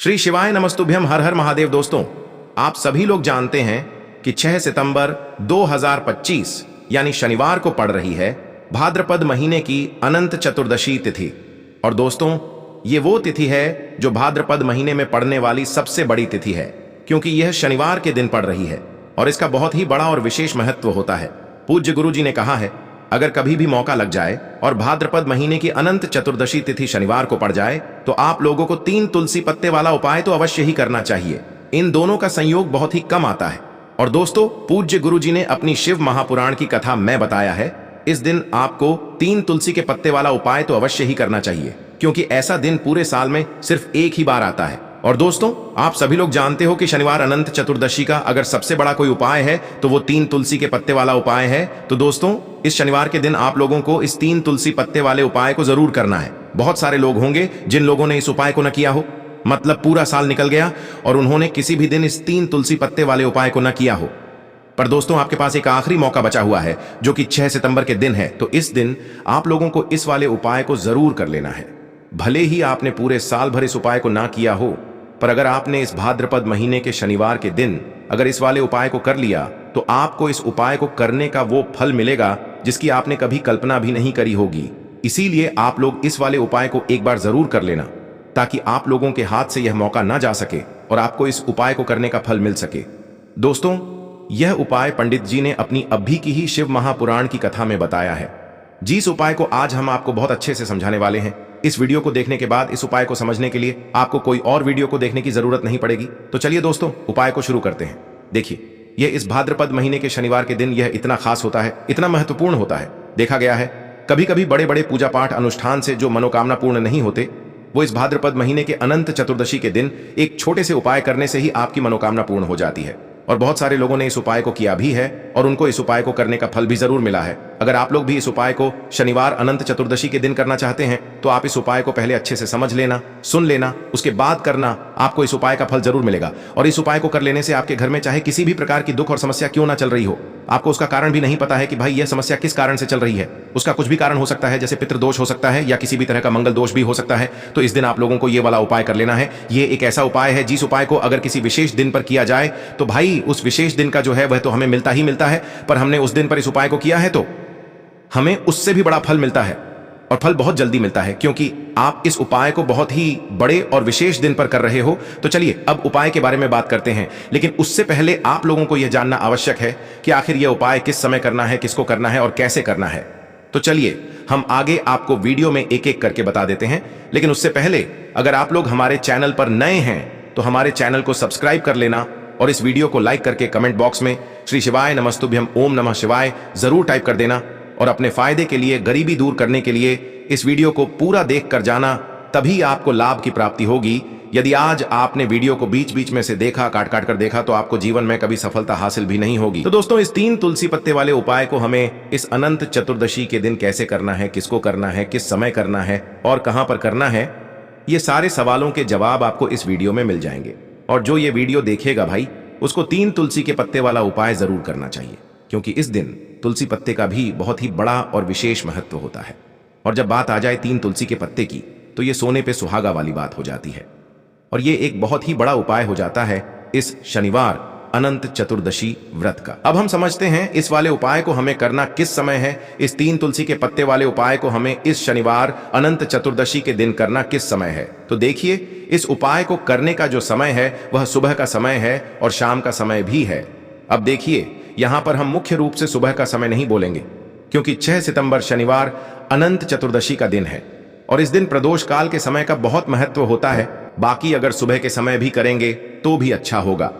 श्री शिवाय नमस्तुभ्यम। हर हर महादेव। दोस्तों, आप सभी लोग जानते हैं कि 6 सितंबर 2025 यानी शनिवार को पड़ रही है भाद्रपद महीने की अनंत चतुर्दशी तिथि। और दोस्तों, ये वो तिथि है जो भाद्रपद महीने में पड़ने वाली सबसे बड़ी तिथि है, क्योंकि यह शनिवार के दिन पड़ रही है और इसका बहुत ही बड़ा और विशेष महत्व होता है। पूज्य गुरु जी ने कहा है, अगर कभी भी मौका लग जाए और भाद्रपद महीने की अनंत चतुर्दशी तिथि शनिवार को पड़ जाए तो आप लोगों को 3 तुलसी पत्ते वाला उपाय तो अवश्य ही करना चाहिए। इन दोनों का संयोग बहुत ही कम आता है। और दोस्तों, पूज्य गुरु जी ने अपनी शिव महापुराण की कथा में बताया है, इस दिन आपको 3 तुलसी के पत्ते वाला उपाय तो अवश्य ही करना चाहिए, क्योंकि ऐसा दिन पूरे साल में सिर्फ एक ही बार आता है। और दोस्तों, आप सभी लोग जानते हो कि शनिवार अनंत चतुर्दशी का अगर सबसे बड़ा कोई उपाय है तो वो 3 तुलसी के पत्ते वाला उपाय है। तो दोस्तों, इस शनिवार के दिन आप लोगों को इस 3 तुलसी पत्ते वाले उपाय को जरूर करना है। बहुत सारे लोग होंगे जिन लोगों ने इस उपाय को न किया हो, मतलब पूरा साल निकल गया और उन्होंने किसी भी दिन इस 3 तुलसी पत्ते वाले उपाय को न किया हो। पर दोस्तों, आपके पास एक आखिरी मौका बचा हुआ है जो कि 6 सितंबर के दिन है। तो इस दिन आप लोगों को इस वाले उपाय को जरूर कर लेना है। भले ही आपने पूरे साल भर इस उपाय को ना किया हो, पर अगर आपने इस भाद्रपद महीने के शनिवार के दिन अगर इस वाले उपाय को कर लिया तो आपको इस उपाय को करने का वो फल मिलेगा जिसकी आपने कभी कल्पना भी नहीं करी होगी। इसीलिए आप लोग इस वाले उपाय को एक बार जरूर कर लेना, ताकि आप लोगों के हाथ से यह मौका ना जा सके और आपको इस उपाय को करने का फल मिल सके। दोस्तों, यह उपाय पंडित जी ने अपनी अभी की ही शिव महापुराण की कथा में बताया है। जिस उपाय को आज हम आपको बहुत अच्छे से समझाने वाले हैं, इस वीडियो को देखने के बाद इस उपाय को समझने के लिए आपको कोई और वीडियो को देखने की जरूरत नहीं पड़ेगी। तो चलिए दोस्तों, उपाय को शुरू करते हैं। देखिए, यह इस भाद्रपद महीने के शनिवार के दिन यह इतना खास होता है, इतना महत्वपूर्ण होता है। देखा गया है कभी कभी बड़े बड़े पूजा पाठ अनुष्ठान से जो मनोकामना पूर्ण नहीं होते, वो इस भाद्रपद महीने के अनंत चतुर्दशी के दिन एक छोटे से उपाय करने से ही आपकी मनोकामना पूर्ण हो जाती है। और बहुत सारे लोगों ने इस उपाय को किया भी है और उनको इस उपाय को करने का फल भी जरूर मिला है। अगर आप लोग भी इस उपाय को शनिवार अनंत चतुर्दशी के दिन करना चाहते हैं तो आप इस उपाय को पहले अच्छे से समझ लेना, सुन लेना, उसके बाद करना। आपको इस उपाय का फल जरूर मिलेगा। और इस उपाय को कर लेने से आपके घर में चाहे किसी भी प्रकार की दुख और समस्या क्यों ना चल रही हो, आपको उसका कारण भी नहीं पता है कि भाई यह समस्या किस कारण से चल रही है, उसका कुछ भी कारण हो सकता है, जैसे पितृदोष हो सकता है या किसी भी तरह का मंगल दोष भी हो सकता है। तो इस दिन आप लोगों को ये वाला उपाय कर लेना है। ये एक ऐसा उपाय है जिस उपाय को अगर किसी विशेष दिन पर किया जाए तो भाई उस विशेष दिन का जो है वह तो हमें मिलता ही मिलता है, पर हमने उस दिन पर इस उपाय को किया है तो हमें उससे भी बड़ा फल मिलता है और फल बहुत जल्दी मिलता है, क्योंकि आप इस उपाय को बहुत ही बड़े और विशेष दिन पर कर रहे हो। तो चलिए अब उपाय के बारे में बात करते हैं, लेकिन उससे पहले आप लोगों को यह जानना आवश्यक है कि आखिर यह उपाय किस समय करना है, किसको करना है और कैसे करना है। तो चलिए हम आगे आपको वीडियो में एक एक करके बता देते हैं। लेकिन उससे पहले अगर आप लोग हमारे चैनल पर नए हैं तो हमारे चैनल को सब्सक्राइब कर लेना और इस वीडियो को लाइक करके कमेंट बॉक्स में श्री शिवाय नमस्तुभ्यम ओम नमः शिवाय जरूर टाइप कर देना। और अपने फायदे के लिए, गरीबी दूर करने के लिए इस वीडियो को पूरा देख कर जाना, तभी आपको लाभ की प्राप्ति होगी। यदि आज आपने वीडियो को बीच बीच में से देखा, काट काट कर देखा, तो आपको जीवन में कभी सफलता हासिल भी नहीं होगी। तो दोस्तों, इस 3 तुलसी पत्ते वाले उपाय को हमें इस अनंत चतुर्दशी के दिन कैसे करना है, किसको करना है, किस समय करना है और कहां पर करना है, ये सारे सवालों के जवाब आपको इस वीडियो में मिल जाएंगे। और जो ये वीडियो देखेगा भाई, उसको 3 तुलसी के पत्ते वाला उपाय जरूर करना चाहिए, क्योंकि इस दिन तुलसी पत्ते का भी बहुत ही बड़ा और विशेष महत्व होता है। और जब बात आ जाए 3 तुलसी के पत्ते की, तो ये सोने पे सुहागा वाली बात हो जाती है और ये एक बहुत ही बड़ा उपाय हो जाता है इस शनिवार अनंत चतुर्दशी व्रत का। अब हम समझते हैं इस वाले उपाय को हमें करना किस समय है। इस 3 तुलसी के पत्ते वाले उपाय को हमें इस शनिवार अनंत चतुर्दशी के दिन करना किस समय है। तो देखिए, इस उपाय को करने का जो समय है वह सुबह का समय है और शाम का समय भी है। अब देखिए, यहां पर हम मुख्य रूप से सुबह का समय नहीं बोलेंगे, क्योंकि 6 सितंबर शनिवार अनंत चतुर्दशी का दिन है और इस दिन प्रदोष काल के समय का बहुत महत्व होता है। बाकी अगर सुबह के समय भी करेंगे तो भी अच्छा होगा,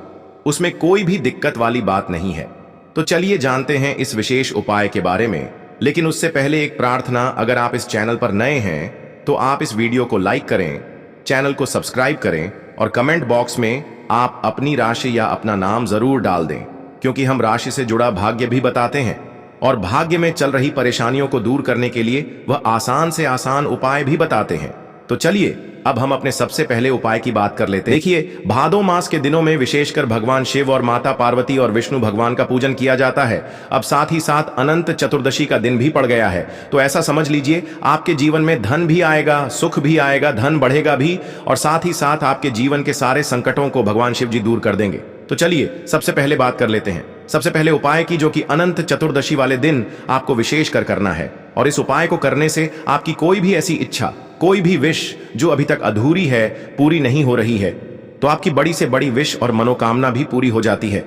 उसमें कोई भी दिक्कत वाली बात नहीं है। तो चलिए जानते हैं इस विशेष उपाय के बारे में। लेकिन उससे पहले एक प्रार्थना, अगर आप इस चैनल पर नए हैं तो आप इस वीडियो को लाइक करें, चैनल को सब्सक्राइब करें और कमेंट बॉक्स में आप अपनी राशि या अपना नाम जरूर डाल दें, क्योंकि हम राशि से जुड़ा भाग्य भी बताते हैं और भाग्य में चल रही परेशानियों को दूर करने के लिए वह आसान से आसान उपाय भी बताते हैं। तो चलिए अब हम अपने सबसे पहले उपाय की बात कर लेते हैं। देखिए, भादो मास के दिनों में विशेषकर भगवान शिव और माता पार्वती और विष्णु भगवान का पूजन किया जाता है। अब साथ ही साथ अनंत चतुर्दशी का दिन भी पड़ गया है, तो ऐसा समझ लीजिए आपके जीवन में धन भी आएगा, सुख भी आएगा, धन बढ़ेगा भी, और साथ ही साथ आपके जीवन के सारे संकटों को भगवान शिव जी दूर कर देंगे। तो चलिए सबसे पहले बात कर लेते हैं सबसे पहले उपाय की, जो कि अनंत चतुर्दशी वाले दिन आपको विशेष कर करना है। और इस उपाय को करने से आपकी कोई भी ऐसी इच्छा, कोई भी विश जो अभी तक अधूरी है, पूरी नहीं हो रही है, तो आपकी बड़ी से बड़ी विश और मनोकामना भी पूरी हो जाती है।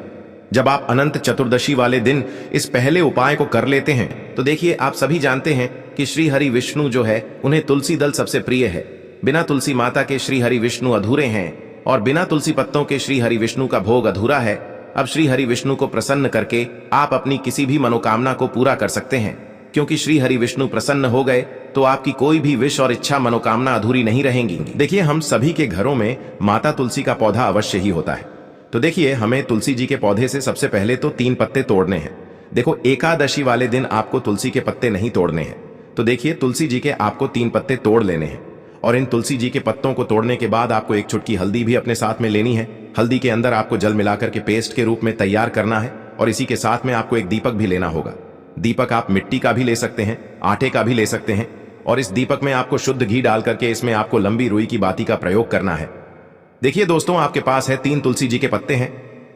जब आप अनंत चतुर्दशी वाले दिन इस पहले उपाय को कर लेते हैं, तो देखिए आप सभी जानते हैं कि श्री हरि विष्णु जो है, उन्हें तुलसी दल सबसे प्रिय है। बिना तुलसी माता के श्री हरि विष्णु अधूरे हैं, और बिना तुलसी पत्तों के श्री हरि विष्णु का भोग अधूरा है। अब श्री हरि विष्णु को प्रसन्न करके आप अपनी किसी भी मनोकामना को पूरा कर सकते हैं, क्योंकि श्री हरि विष्णु प्रसन्न हो गए तो आपकी कोई भी विश और इच्छा, मनोकामना अधूरी नहीं रहेंगी। देखिए, हम सभी के घरों में माता तुलसी का पौधा अवश्य ही होता है। तो देखिए, हमें तुलसी जी के पौधे से सबसे पहले तो 3 पत्ते तोड़ने हैं। देखो, एकादशी वाले दिन आपको तुलसी के पत्ते नहीं तोड़ने हैं। तो देखिए, तुलसी जी के आपको 3 पत्ते तोड़ लेने हैं, और इन तुलसी जी के पत्तों को तोड़ने के बाद आपको 1 चुटकी हल्दी भी अपने साथ में लेनी है। हल्दी के अंदर आपको जल मिलाकर के पेस्ट के रूप में तैयार करना है, और इसी के साथ में आपको एक दीपक भी लेना होगा। दीपक आप मिट्टी का भी ले सकते हैं, आटे का भी ले सकते हैं, और इस दीपक में आपको शुद्ध घी डाल करके इसमें आपको लंबी रुई की बाती का प्रयोग करना है। देखिए दोस्तों, आपके पास है 3 तुलसी जी के पत्ते हैं।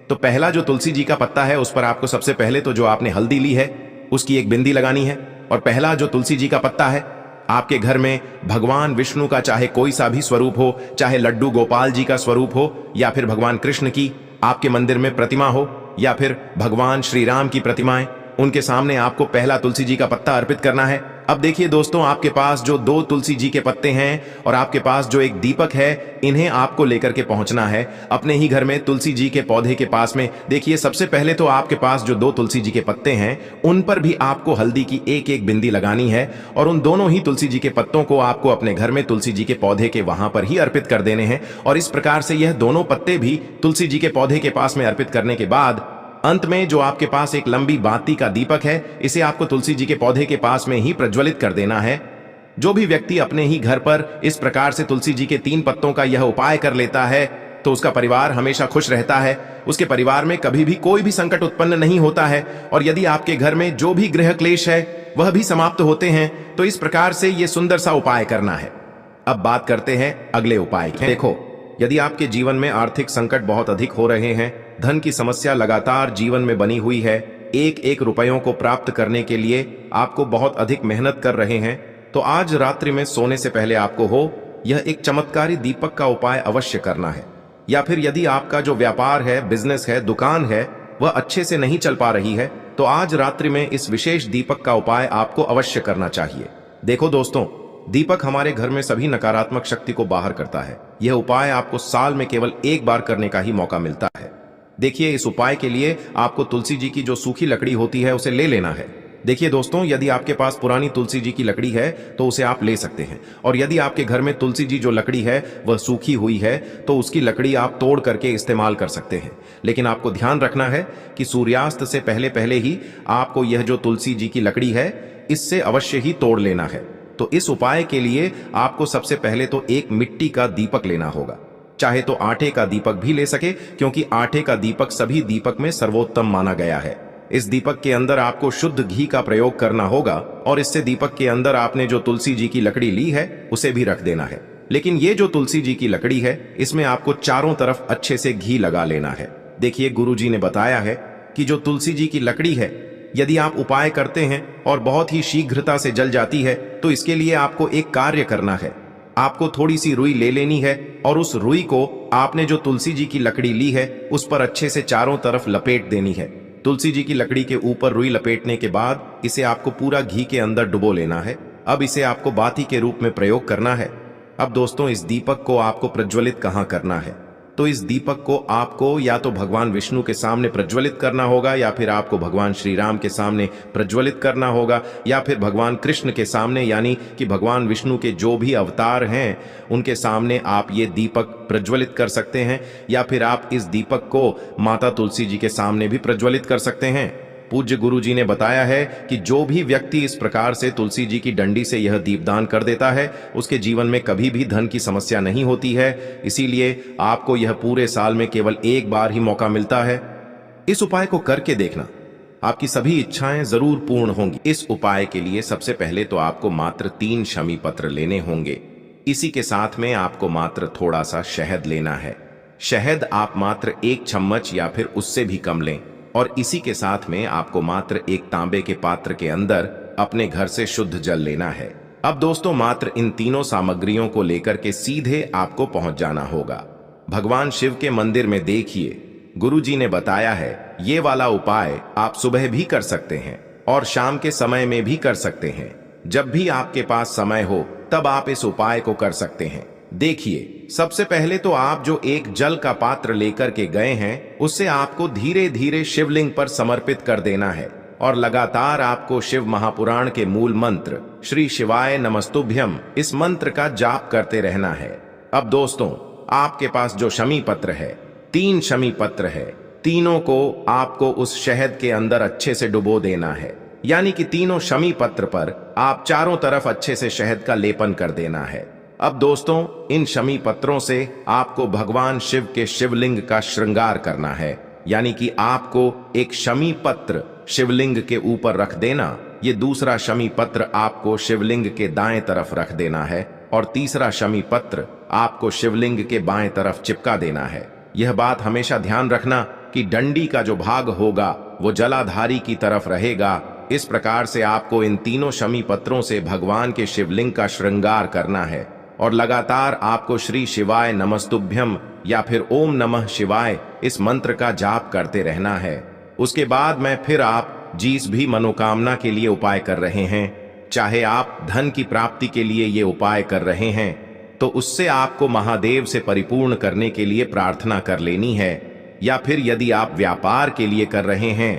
तो पहला जो तुलसी जी का पत्ता है, उस पर आपको सबसे पहले तो जो आपने हल्दी ली है उसकी एक बिंदी लगानी है। और पहला जो तुलसी जी का पत्ता है, आपके घर में भगवान विष्णु का चाहे कोई सा भी स्वरूप हो, चाहे लड्डू गोपाल जी का स्वरूप हो, या फिर भगवान कृष्ण की आपके मंदिर में प्रतिमा हो, या फिर भगवान श्री राम की प्रतिमाएं, उनके सामने आपको पहला तुलसी जी का पत्ता अर्पित करना है। अब देखिए दोस्तों, आपके पास जो 2 तुलसी जी के पत्ते हैं और आपके पास जो एक दीपक है, इन्हें आपको लेकर के पहुंचना है अपने ही घर में तुलसी जी के पौधे के पास में। देखिए, सबसे पहले तो आपके पास जो 2 तुलसी जी के पत्ते हैं, उन पर भी आपको हल्दी की एक बिंदी लगानी है, और उन दोनों ही तुलसी जी के पत्तों को आपको अपने घर में तुलसी जी के पौधे के वहां पर ही अर्पित कर देने हैं। और इस प्रकार से यह दोनों पत्ते भी तुलसी जी के पौधे के पास में अर्पित करने के बाद अंत में जो आपके पास एक लंबी बाती का दीपक है, इसे आपको तुलसी जी के पौधे के पास में ही प्रज्वलित कर देना है। जो भी व्यक्ति अपने ही घर पर इस प्रकार से तुलसी जी के 3 पत्तों का यह उपाय कर लेता है, तो उसका परिवार हमेशा खुश रहता है। उसके परिवार में कभी भी कोई भी संकट उत्पन्न नहीं होता है, और यदि आपके घर में जो भी गृह क्लेश है वह भी समाप्त होते हैं। तो इस प्रकार से यह सुंदर सा उपाय करना है। अब बात करते हैं अगले उपाय की। देखो, यदि आपके जीवन में आर्थिक संकट बहुत अधिक हो रहे हैं, धन की समस्या लगातार जीवन में बनी हुई है, एक रुपयों को प्राप्त करने के लिए आपको बहुत अधिक मेहनत कर रहे हैं, तो आज रात्रि में सोने से पहले आपको हो यह एक चमत्कारी दीपक का उपाय अवश्य करना है। या फिर यदि आपका जो व्यापार है, बिजनेस है, दुकान है, वह अच्छे से नहीं चल पा रही है, तो आज रात्रि में इस विशेष दीपक का उपाय आपको अवश्य करना चाहिए। देखो दोस्तों, दीपक हमारे घर में सभी नकारात्मक शक्ति को बाहर करता है। यह उपाय आपको साल में केवल 1 बार करने का ही मौका मिलता है। देखिए, इस उपाय के लिए आपको तुलसी जी की जो सूखी लकड़ी होती है उसे ले लेना है। देखिए दोस्तों, यदि आपके पास पुरानी तुलसी जी की लकड़ी है तो उसे आप ले सकते हैं, और यदि आपके घर में तुलसी जी जो लकड़ी है वह सूखी हुई है तो उसकी लकड़ी आप तोड़ करके इस्तेमाल कर सकते हैं। लेकिन आपको ध्यान रखना है कि सूर्यास्त से पहले पहले ही आपको यह जो तुलसी जी की लकड़ी है, इससे अवश्य ही तोड़ लेना है। तो इस उपाय के लिए आपको सबसे पहले तो एक मिट्टी का दीपक लेना होगा। चाहे तो आटे का दीपक भी ले सके, क्योंकि आटे का दीपक सभी दीपक में सर्वोत्तम माना गया है। इस दीपक के अंदर आपको शुद्ध घी का प्रयोग करना होगा, और इससे दीपक के अंदर आपने जो तुलसी जी की लकड़ी ली है उसे भी रख देना है। लेकिन ये जो तुलसी जी की लकड़ी है, इसमें आपको चारों तरफ अच्छे से घी लगा लेना है। देखिए, गुरु जी ने बताया है कि जो तुलसी जी की लकड़ी है, यदि आप उपाय करते हैं और बहुत ही शीघ्रता से जल जाती है, तो इसके लिए आपको एक कार्य करना है। आपको थोड़ी सी रुई ले लेनी है, और उस रुई को आपने जो तुलसी जी की लकड़ी ली है उस पर अच्छे से चारों तरफ लपेट देनी है। तुलसी जी की लकड़ी के ऊपर रुई लपेटने के बाद इसे आपको पूरा घी के अंदर डुबो लेना है। अब इसे आपको बाती के रूप में प्रयोग करना है। अब दोस्तों, इस दीपक को आपको प्रज्वलित कहाँ करना है? तो इस दीपक को आपको या तो भगवान विष्णु के सामने प्रज्वलित करना होगा, या फिर आपको भगवान श्री राम के सामने प्रज्वलित करना होगा, या फिर भगवान कृष्ण के सामने, यानी कि भगवान विष्णु के जो भी अवतार हैं उनके सामने आप ये दीपक प्रज्वलित कर सकते हैं। या फिर आप इस दीपक को माता तुलसी जी के सामने भी प्रज्वलित कर सकते हैं। पूज्य गुरु जी ने बताया है कि जो भी व्यक्ति इस प्रकार से तुलसी जी की डंडी से यह दीपदान कर देता है उसके जीवन में कभी भी धन की समस्या नहीं होती है। इसीलिए आपको यह पूरे साल में केवल एक बार ही मौका मिलता है। इस उपाय को करके देखना, आपकी सभी इच्छाएं जरूर पूर्ण होंगी। इस उपाय के लिए सबसे पहले तो आपको मात्र 3 शमी पत्र लेने होंगे। इसी के साथ में आपको मात्र थोड़ा सा शहद लेना है। शहद आप मात्र 1 चम्मच या फिर उससे भी कम लें और इसी के साथ में आपको मात्र एक तांबे के पात्र के अंदर अपने घर से शुद्ध जल लेना है। अब दोस्तों, मात्र इन तीनों सामग्रियों को लेकर के सीधे आपको पहुंच जाना होगा भगवान शिव के मंदिर में। देखिए, गुरु जी ने बताया है ये वाला उपाय आप सुबह भी कर सकते हैं और शाम के समय में भी कर सकते हैं। जब भी आपके पास समय हो तब आप इस उपाय को कर सकते हैं। देखिए, सबसे पहले तो आप जो एक जल का पात्र लेकर के गए हैं उससे आपको धीरे धीरे शिवलिंग पर समर्पित कर देना है और लगातार आपको शिव महापुराण के मूल मंत्र श्री शिवाय नमस्तुभ्यम इस मंत्र का जाप करते रहना है। अब दोस्तों, आपके पास जो शमी पत्र है, 3 शमी पत्र है, तीनों को आपको उस शहद के अंदर अच्छे से डुबो देना है। यानी कि तीनों शमी पत्र पर आप चारों तरफ अच्छे से शहद का लेपन कर देना है। अब दोस्तों, इन शमी पत्रों से आपको भगवान शिव के शिवलिंग का श्रृंगार करना है। यानी कि आपको एक शमी पत्र शिवलिंग के ऊपर रख देना, ये दूसरा शमी पत्र आपको शिवलिंग के दाएं तरफ रख देना है और तीसरा शमी पत्र आपको शिवलिंग के बाएं तरफ चिपका देना है। यह बात हमेशा ध्यान रखना कि डंडी का जो भाग होगा वो जलाधारी की तरफ रहेगा। इस प्रकार से आपको इन तीनों शमी पत्रों से भगवान के शिवलिंग का श्रृंगार करना है और लगातार आपको श्री शिवाय नमस्तुभ्यम या फिर ओम नमः शिवाय इस मंत्र का जाप करते रहना है। उसके बाद में फिर आप जिस भी मनोकामना के लिए उपाय कर रहे हैं, चाहे आप धन की प्राप्ति के लिए ये उपाय कर रहे हैं, तो उससे आपको महादेव से परिपूर्ण करने के लिए प्रार्थना कर लेनी है। या फिर यदि आप व्यापार के लिए कर रहे हैं,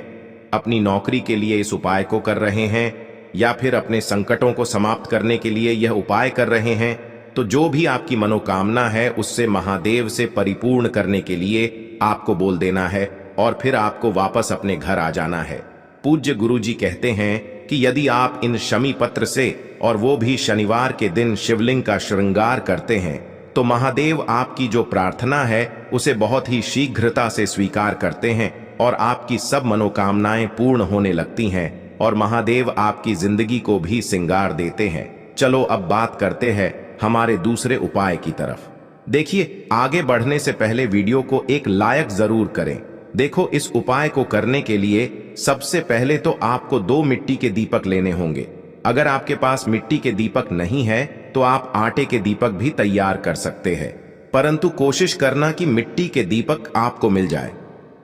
अपनी नौकरी के लिए इस उपाय को कर रहे हैं, या फिर अपने संकटों को समाप्त करने के लिए यह उपाय कर रहे हैं, तो जो भी आपकी मनोकामना है उससे महादेव से परिपूर्ण करने के लिए आपको बोल देना है और फिर आपको वापस अपने घर आ जाना है। पूज्य गुरु जी कहते हैं कि यदि आप इन शमी पत्र से और वो भी शनिवार के दिन शिवलिंग का श्रृंगार करते हैं तो महादेव आपकी जो प्रार्थना है उसे बहुत ही शीघ्रता से स्वीकार करते हैं और आपकी सब मनोकामनाएं पूर्ण होने लगती हैं और महादेव आपकी जिंदगी को भी सिंगार देते हैं। चलो अब बात करते हैं हमारे दूसरे उपाय की तरफ। देखिए, आगे बढ़ने से पहले वीडियो को एक लाइक जरूर करें। देखो, इस उपाय को करने के लिए सबसे पहले तो आपको 2 मिट्टी के दीपक लेने होंगे। अगर आपके पास मिट्टी के दीपक नहीं है तो आप आटे के दीपक भी तैयार कर सकते हैं, परंतु कोशिश करना कि मिट्टी के दीपक आपको मिल जाए।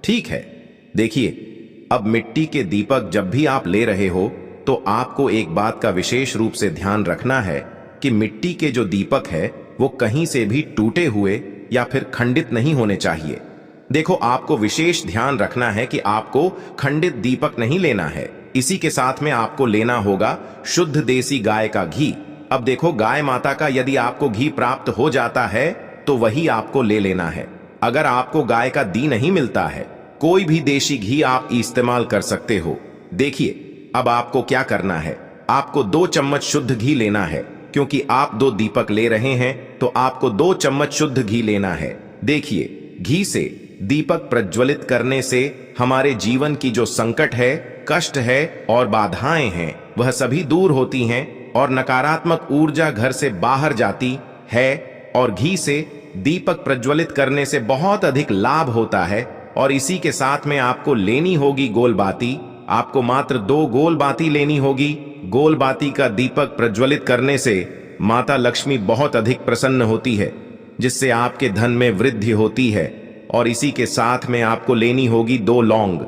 ठीक है, देखिए, अब मिट्टी के दीपक जब भी आप ले रहे हो तो आपको एक बात का विशेष रूप से ध्यान रखना है कि मिट्टी के जो दीपक है वो कहीं से भी टूटे हुए या फिर खंडित नहीं होने चाहिए। देखो, आपको विशेष ध्यान रखना है कि आपको खंडित दीपक नहीं लेना है। इसी के साथ में आपको लेना होगा शुद्ध देसी गाय का घी। अब देखो, गाय माता का यदि आपको घी प्राप्त हो जाता है तो वही आपको ले लेना है। अगर आपको गाय का घी नहीं मिलता है, कोई भी देशी घी आप इस्तेमाल कर सकते हो। देखिए, अब आपको क्या करना है, आपको 2 चम्मच शुद्ध घी लेना है। क्योंकि आप 2 दीपक ले रहे हैं तो आपको 2 चम्मच शुद्ध घी लेना है। देखिए, घी से दीपक प्रज्वलित करने से हमारे जीवन की जो संकट है, कष्ट है और बाधाएं हैं वह सभी दूर होती हैं और नकारात्मक ऊर्जा घर से बाहर जाती है। और घी से दीपक प्रज्वलित करने से बहुत अधिक लाभ होता है। और इसी के साथ में आपको लेनी होगी गोल बाती। आपको मात्र 2 गोल बाती लेनी होगी। गोल बाती का दीपक प्रज्वलित करने से माता लक्ष्मी बहुत अधिक प्रसन्न होती है, जिससे आपके धन में वृद्धि होती है। और इसी के साथ में आपको लेनी होगी 2 लौंग।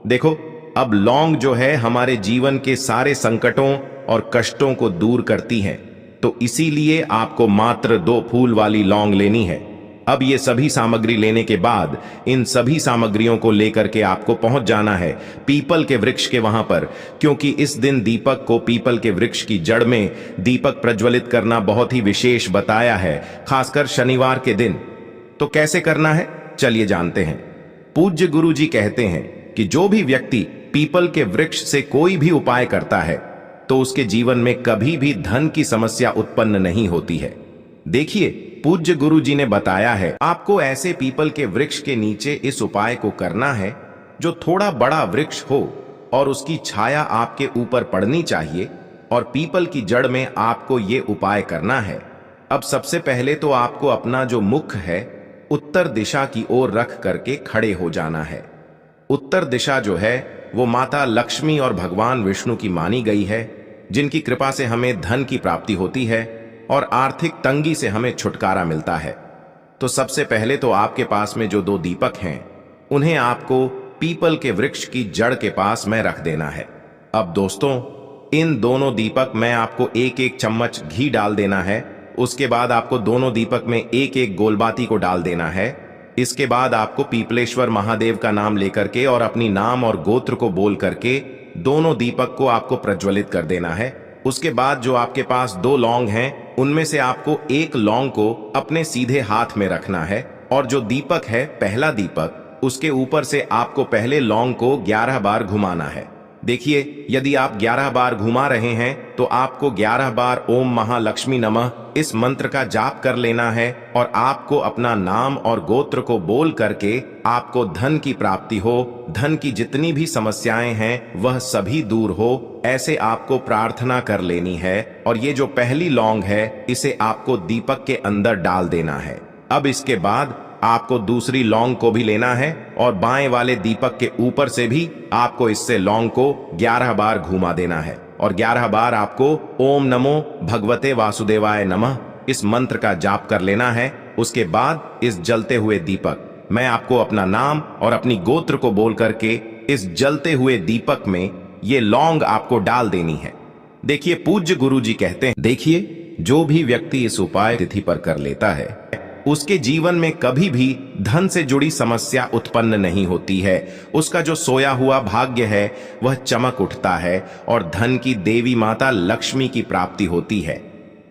देखो, अब लौंग जो है हमारे जीवन के सारे संकटों और कष्टों को दूर करती है, तो इसीलिए आपको मात्र 2 फूल वाली लौंग लेनी है। अब ये सभी सामग्री लेने के बाद इन सभी सामग्रियों को लेकर के आपको पहुंच जाना है पीपल के वृक्ष के वहां पर, क्योंकि इस दिन दीपक को पीपल के वृक्ष की जड़ में दीपक प्रज्वलित करना बहुत ही विशेष बताया है, खासकर शनिवार के दिन। तो कैसे करना है, चलिए जानते हैं। पूज्य गुरु जी कहते हैं कि जो भी व्यक्ति पीपल के वृक्ष से कोई भी उपाय करता है तो उसके जीवन में कभी भी धन की समस्या उत्पन्न नहीं होती है। देखिए, पूज्य गुरु जी ने बताया है आपको ऐसे पीपल के वृक्ष के नीचे इस उपाय को करना है जो थोड़ा बड़ा वृक्ष हो और उसकी छाया आपके ऊपर पड़नी चाहिए, और पीपल की जड़ में आपको ये उपाय करना है। अब सबसे पहले तो आपको अपना जो मुख है उत्तर दिशा की ओर रख करके खड़े हो जाना है। उत्तर दिशा जो है वो माता लक्ष्मी और भगवान विष्णु की मानी गई है, जिनकी कृपा से हमें धन की प्राप्ति होती है और आर्थिक तंगी से हमें छुटकारा मिलता है। तो सबसे पहले तो आपके पास में जो 2 दीपक हैं उन्हें आपको पीपल के वृक्ष की जड़ के पास में रख देना है। अब दोस्तों, इन दोनों दीपक में आपको 1-1 चम्मच घी डाल देना है। उसके बाद आपको दोनों दीपक में 1-1 गोलबाती को डाल देना है। इसके बाद आपको पीपलेश्वर महादेव का नाम लेकर के और अपनी नाम और गोत्र को बोल करके दोनों दीपक को आपको प्रज्वलित कर देना है। उसके बाद जो आपके पास 2 लौंग हैं उनमें से आपको 1 लौंग को अपने सीधे हाथ में रखना है, और जो दीपक है पहला दीपक, उसके ऊपर से आपको पहले लौंग को 11 बार घुमाना है। देखिए, यदि आप 11 बार घुमा रहे हैं तो आपको 11 बार ओम महालक्ष्मी नमः इस मंत्र का जाप कर लेना है, और आपको अपना नाम और गोत्र को बोल करके आपको धन की प्राप्ति हो, धन की जितनी भी समस्याएं हैं वह सभी दूर हो, ऐसे आपको प्रार्थना कर लेनी है। और ये जो पहली लौंग है इसे आपको दीपक के अंदर डाल देना है। अब इसके बाद आपको दूसरी लौंग को भी लेना है और बाएं वाले दीपक के ऊपर से भी आपको इससे लौंग को 11 बार घुमा देना है, और 11 बार आपको ओम नमो भगवते वासुदेवाय नमः इस मंत्र का जाप कर लेना है। उसके बाद इस जलते हुए दीपक मैं आपको अपना नाम और अपनी गोत्र को बोल करके इस जलते हुए दीपक में ये लौंग आपको डाल देनी है। देखिए, पूज्य गुरु जी कहते हैं, देखिए, जो भी व्यक्ति इस उपाय तिथि पर कर लेता है उसके जीवन में कभी भी धन से जुड़ी समस्या उत्पन्न नहीं होती है। उसका जो सोया हुआ भाग्य है वह चमक उठता है और धन की देवी माता लक्ष्मी की प्राप्ति होती है।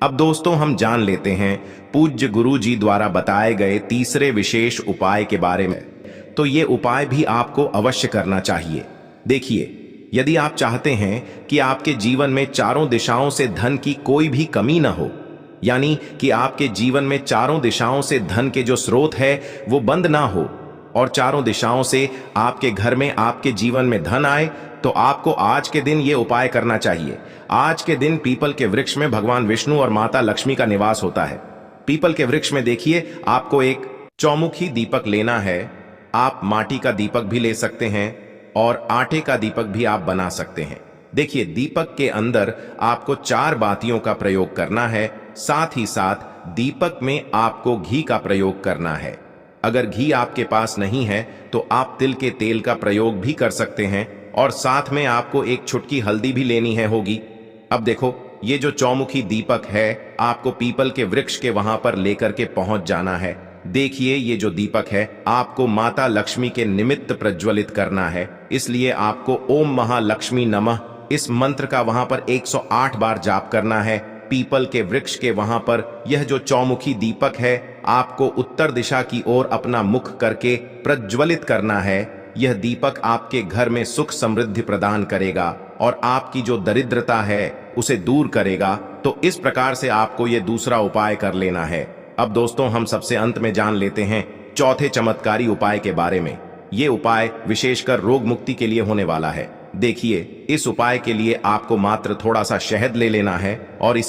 अब दोस्तों, हम जान लेते हैं पूज्य गुरु जी द्वारा बताए गए तीसरे विशेष उपाय के बारे में। तो ये उपाय भी आपको अवश्य करना चाहिए। देखिए, यदि आप चाहते हैं कि आपके जीवन में चारों दिशाओं से धन की कोई भी कमी न हो, यानी कि आपके जीवन में चारों दिशाओं से धन के जो स्रोत है वो बंद ना हो और चारों दिशाओं से आपके घर में, आपके जीवन में धन आए, तो आपको आज के दिन ये उपाय करना चाहिए। आज के दिन पीपल के वृक्ष में भगवान विष्णु और माता लक्ष्मी का निवास होता है। पीपल के वृक्ष में देखिए, आपको एक चौमुखी दीपक लेना है। आप माटी का दीपक भी ले सकते हैं और आटे का दीपक भी आप बना सकते हैं। देखिए, दीपक के अंदर आपको 4 बातियों का प्रयोग करना है। साथ ही साथ दीपक में आपको घी का प्रयोग करना है। अगर घी आपके पास नहीं है तो आप तिल के तेल का प्रयोग भी कर सकते हैं, और साथ में आपको एक चुटकी हल्दी भी लेनी है होगी। अब देखो, ये जो चौमुखी दीपक है आपको पीपल के वृक्ष के वहां पर लेकर के पहुंच जाना है। देखिए, ये जो दीपक है आपको माता लक्ष्मी के निमित्त प्रज्वलित करना है, इसलिए आपको ओम महालक्ष्मी नमः इस मंत्र का वहां पर 108 बार जाप करना है। पीपल के वृक्ष के वहां पर यह जो चौमुखी दीपक है आपको उत्तर दिशा की ओर अपना मुख करके प्रज्वलित करना है। यह दीपक आपके घर में सुख समृद्धि प्रदान करेगा और आपकी जो दरिद्रता है उसे दूर करेगा। तो इस प्रकार से आपको यह दूसरा उपाय कर लेना है। अब दोस्तों, हम सबसे अंत में जान लेते हैं चौथे चमत्कारी उपाय के बारे में। ये उपाय विशेषकर रोग मुक्ति के लिए होने वाला है। देखिए, इस उपाय के लिए आपको मात्र थोड़ा सा शहद ले लेना है और इसी